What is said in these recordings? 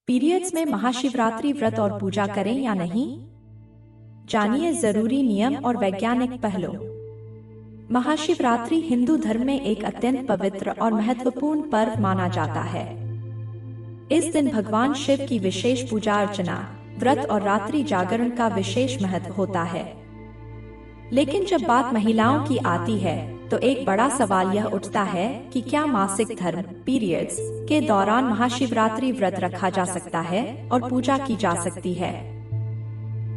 Periods में महाशिवरात्रि व्रत और पूजा करें या नहीं? जानिए जरूरी नियम और वैज्ञानिक पहलू। महाशिवरात्रि हिंदू धर्म में एक अत्यंत पवित्र और महत्वपूर्ण पर्व माना जाता है। इस दिन भगवान शिव की विशेष पूजा अर्चना, व्रत और रात्रि जागरण का विशेष महत्व होता है। लेकिन जब बात महिलाओं की आती है तो एक बड़ा सवाल यह उठता है कि क्या मासिक धर्म पीरियड्स के दौरान महाशिवरात्रि व्रत रखा जा सकता है और पूजा की जा सकती है।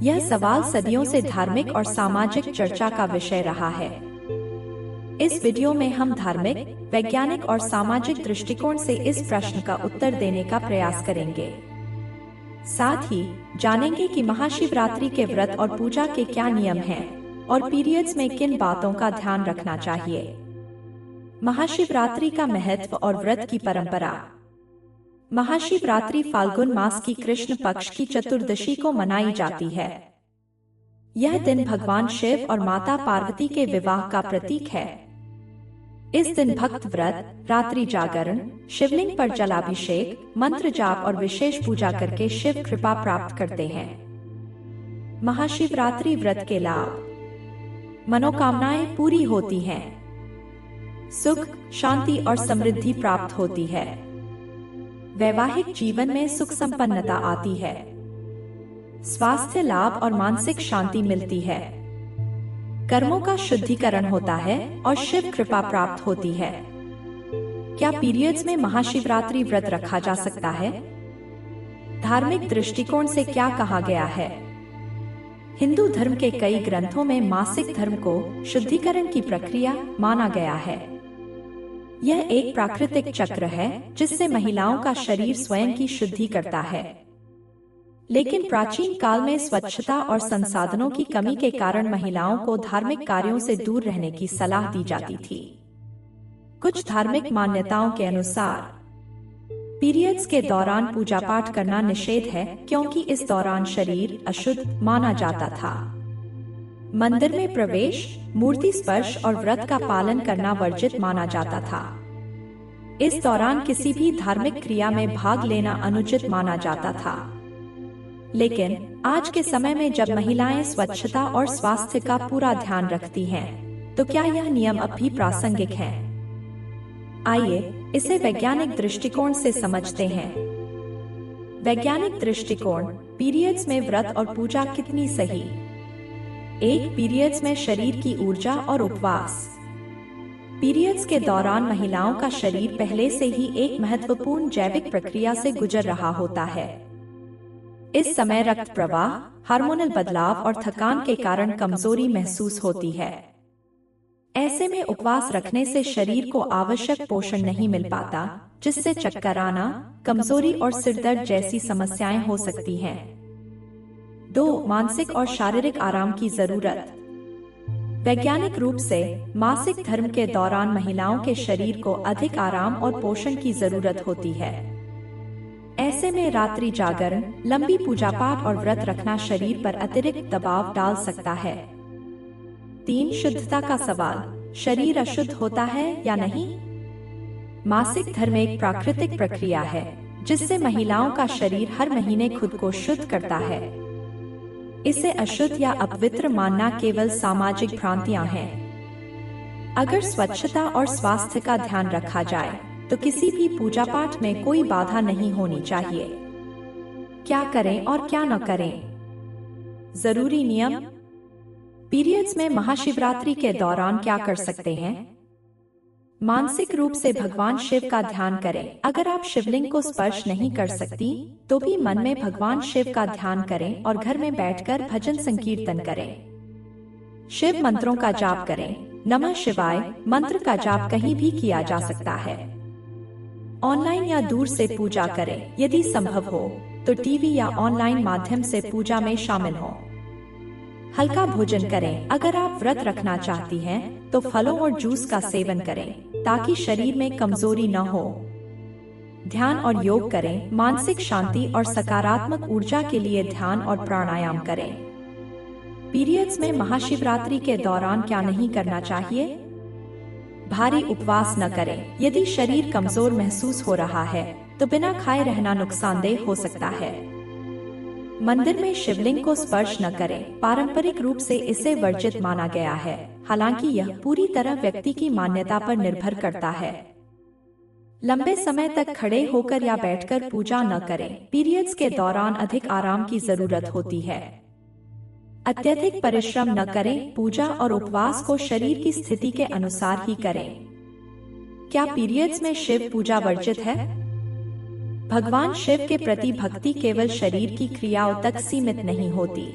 यह सवाल सदियों से धार्मिक और सामाजिक चर्चा का विषय रहा है। इस वीडियो में हम धार्मिक, वैज्ञानिक और सामाजिक दृष्टिकोण से इस प्रश्न का उत्तर देने का प्रयास करेंगे। साथ ही जानेंगे कि महाशिवरात्रि के व्रत और पूजा के क्या नियम हैं और पीरियड्स में किन बातों का ध्यान रखना चाहिए। महाशिवरात्रि का महत्व और व्रत की परंपरा। महाशिवरात्रि फाल्गुन मास की कृष्ण पक्ष की चतुर्दशी को मनाई जाती है। यह दिन भगवान शिव और माता पार्वती के विवाह का प्रतीक है। इस दिन भक्त व्रत, रात्रि जागरण, शिवलिंग पर जलाभिषेक, मंत्र जाप और विशेष पूजा करके शिव कृपा प्राप्त करते हैं। महाशिवरात्रि व्रत के लाभ। मनोकामनाएं पूरी होती हैं। सुख, शांति और समृद्धि प्राप्त होती है। वैवाहिक जीवन में सुख संपन्नता आती है। स्वास्थ्य लाभ और मानसिक शांति मिलती है। कर्मों का शुद्धिकरण होता है और शिव कृपा प्राप्त होती है। क्या पीरियड्स में महाशिवरात्रि व्रत रखा जा सकता है? धार्मिक दृष्टिकोण से क्या कहा गया है? हिंदू धर्म के कई ग्रंथों में मासिक धर्म को शुद्धिकरण की प्रक्रिया माना गया है। यह एक प्राकृतिक चक्र है जिससे महिलाओं का शरीर स्वयं की शुद्धि करता है। लेकिन प्राचीन काल में स्वच्छता और संसाधनों की कमी के कारण महिलाओं को धार्मिक कार्यों से दूर रहने की सलाह दी जाती थी। कुछ धार्मिक मान्यताओं के अनुसार पीरियड्स के दौरान पूजा पाठ करना निषेध है, क्योंकि इस दौरान शरीर अशुद्ध माना जाता था। मंदिर में प्रवेश, मूर्ति स्पर्श और व्रत का पालन करना वर्जित माना जाता था। इस दौरान किसी भी धार्मिक क्रिया में भाग लेना अनुचित माना जाता था। लेकिन आज के समय में जब महिलाएं स्वच्छता और स्वास्थ्य का पूरा ध्यान रखती हैं, तो क्या यह नियम अब भी प्रासंगिक है? आइए इसे वैज्ञानिक दृष्टिकोण से समझते हैं। वैज्ञानिक दृष्टिकोण। पीरियड्स में व्रत और पूजा कितनी सही? एक, पीरियड्स में शरीर की ऊर्जा और उपवास। पीरियड्स के दौरान महिलाओं का शरीर पहले से ही एक महत्वपूर्ण जैविक प्रक्रिया से गुजर रहा होता है। इस समय रक्त प्रवाह, हार्मोनल बदलाव और थकान के कारण कमजोरी महसूस होती है। ऐसे में उपवास रखने से शरीर को आवश्यक पोषण नहीं मिल पाता, जिससे चक्कर आना, कमजोरी और सिरदर्द जैसी समस्याएं हो सकती हैं। 2, मानसिक और शारीरिक आराम की जरूरत। वैज्ञानिक रूप से मासिक धर्म के दौरान महिलाओं के शरीर को अधिक आराम और पोषण की जरूरत होती है। ऐसे में रात्रि जागरण, लंबी पूजा पाठ और व्रत रखना शरीर पर अतिरिक्त दबाव डाल सकता है। 3, शुद्धता का सवाल। शरीर अशुद्ध होता है या नहीं? मासिक धर्म एक प्राकृतिक प्रक्रिया है जिससे महिलाओं का शरीर हर महीने खुद को शुद्ध करता है। इसे अशुद्ध या अपवित्र मानना केवल सामाजिक भ्रांतियां हैं। अगर स्वच्छता और स्वास्थ्य का ध्यान रखा जाए तो किसी भी पूजा पाठ में कोई बाधा नहीं होनी चाहिए। क्या करें और क्या न करें? जरूरी नियम। पीरियड्स में महाशिवरात्रि के दौरान क्या कर सकते हैं? मानसिक रूप से भगवान शिव का ध्यान करें। अगर आप शिवलिंग को स्पर्श नहीं कर सकती, तो भी मन में भगवान शिव का ध्यान करें और घर में बैठकर भजन संकीर्तन करें। शिव मंत्रों का जाप करें। नमः शिवाय मंत्र का जाप कहीं भी किया जा सकता है। ऑनलाइन या दूर से पूजा करें। यदि संभव हो तो टीवी या ऑनलाइन माध्यम से पूजा में शामिल हों। हल्का भोजन करें। अगर आप व्रत रखना चाहती हैं, तो फलों और जूस का सेवन करें ताकि शरीर में कमजोरी न हो। ध्यान और योग करें। मानसिक शांति और सकारात्मक ऊर्जा के लिए ध्यान और प्राणायाम करें। पीरियड्स में महाशिवरात्रि के दौरान क्या नहीं करना चाहिए? भारी उपवास न करें। यदि शरीर कमजोर महसूस हो रहा है तो बिना खाए रहना नुकसानदेह हो सकता है। मंदिर में शिवलिंग को स्पर्श न करें। पारंपरिक रूप से इसे वर्जित माना गया है, हालांकि यह पूरी तरह व्यक्ति की मान्यता पर निर्भर करता है। लंबे समय तक खड़े होकर या बैठकर पूजा न करें। पीरियड्स के दौरान अधिक आराम की जरूरत होती है। अत्यधिक परिश्रम न करें। पूजा और उपवास को शरीर की स्थिति के अनुसार ही करें। क्या पीरियड्स में शिव पूजा वर्जित है? भगवान शिव के प्रति भक्ति केवल शरीर की क्रियाओं तक सीमित नहीं होती।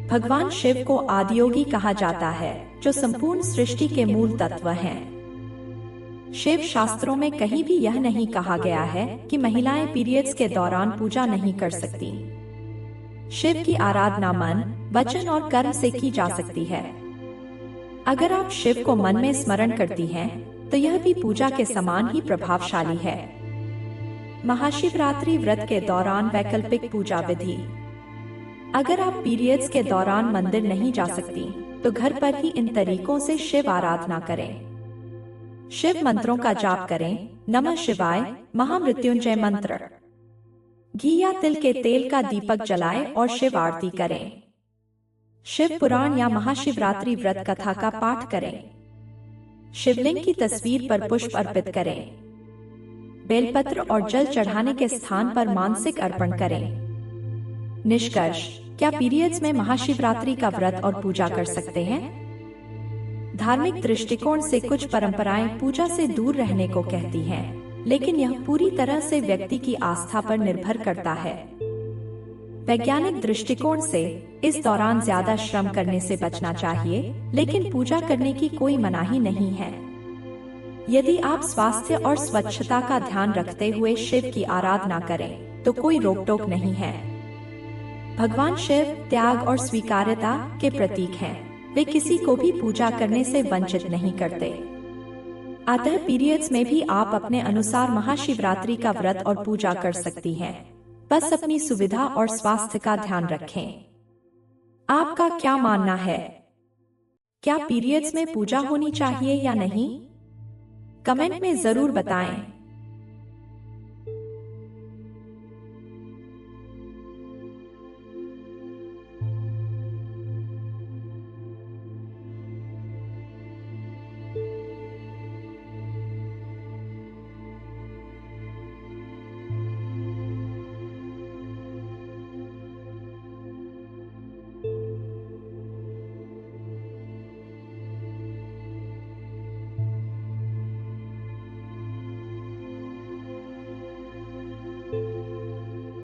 भगवान शिव को आदियोगी कहा जाता है, जो संपूर्ण सृष्टि के मूल तत्व हैं। शिव शास्त्रों में कहीं भी यह नहीं कहा गया है कि महिलाएं पीरियड्स के दौरान पूजा नहीं कर सकती। शिव की आराधना मन, वचन और कर्म से की जा सकती है। अगर आप शिव को मन में स्मरण करती हैं, तो यह भी पूजा के समान ही प्रभावशाली है। महाशिवरात्रि व्रत के दौरान वैकल्पिक पूजा विधि। अगर आप पीरियड्स के दौरान मंदिर नहीं जा सकती, तो घर पर ही इन तरीकों से शिव आराधना करें। शिव मंत्रों का जाप करें। नमः शिवाय, महामृत्युंजय मंत्र। घी या तिल के तेल का दीपक जलाएं और शिव आरती करें। शिव पुराण या महाशिवरात्रि व्रत कथा का पाठ करें। शिवलिंग की तस्वीर पर पुष्प अर्पित करें। बेलपत्र और जल चढ़ाने के स्थान पर मानसिक अर्पण करें। निष्कर्ष: क्या पीरियड्स में महाशिवरात्रि का व्रत और पूजा कर सकते हैं? धार्मिक दृष्टिकोण से कुछ परंपराएं पूजा से दूर रहने को कहती हैं, लेकिन यह पूरी तरह से व्यक्ति की आस्था पर निर्भर करता है। वैज्ञानिक दृष्टिकोण से इस दौरान ज्यादा श्रम करने से बचना चाहिए, लेकिन पूजा करने की कोई मनाही नहीं है। यदि आप स्वास्थ्य और स्वच्छता का ध्यान रखते हुए शिव की आराधना करें, तो कोई रोक टोक नहीं है। भगवान शिव त्याग और स्वीकार्यता के प्रतीक हैं। वे किसी को भी पूजा करने से वंचित नहीं करते। अतः पीरियड्स में भी आप अपने अनुसार महाशिवरात्रि का व्रत और पूजा कर सकती हैं। बस अपनी सुविधा और स्वास्थ्य का ध्यान रखें। आपका क्या मानना है? क्या पीरियड्स में पूजा होनी चाहिए या नहीं? कमेंट में जरूर बताएं।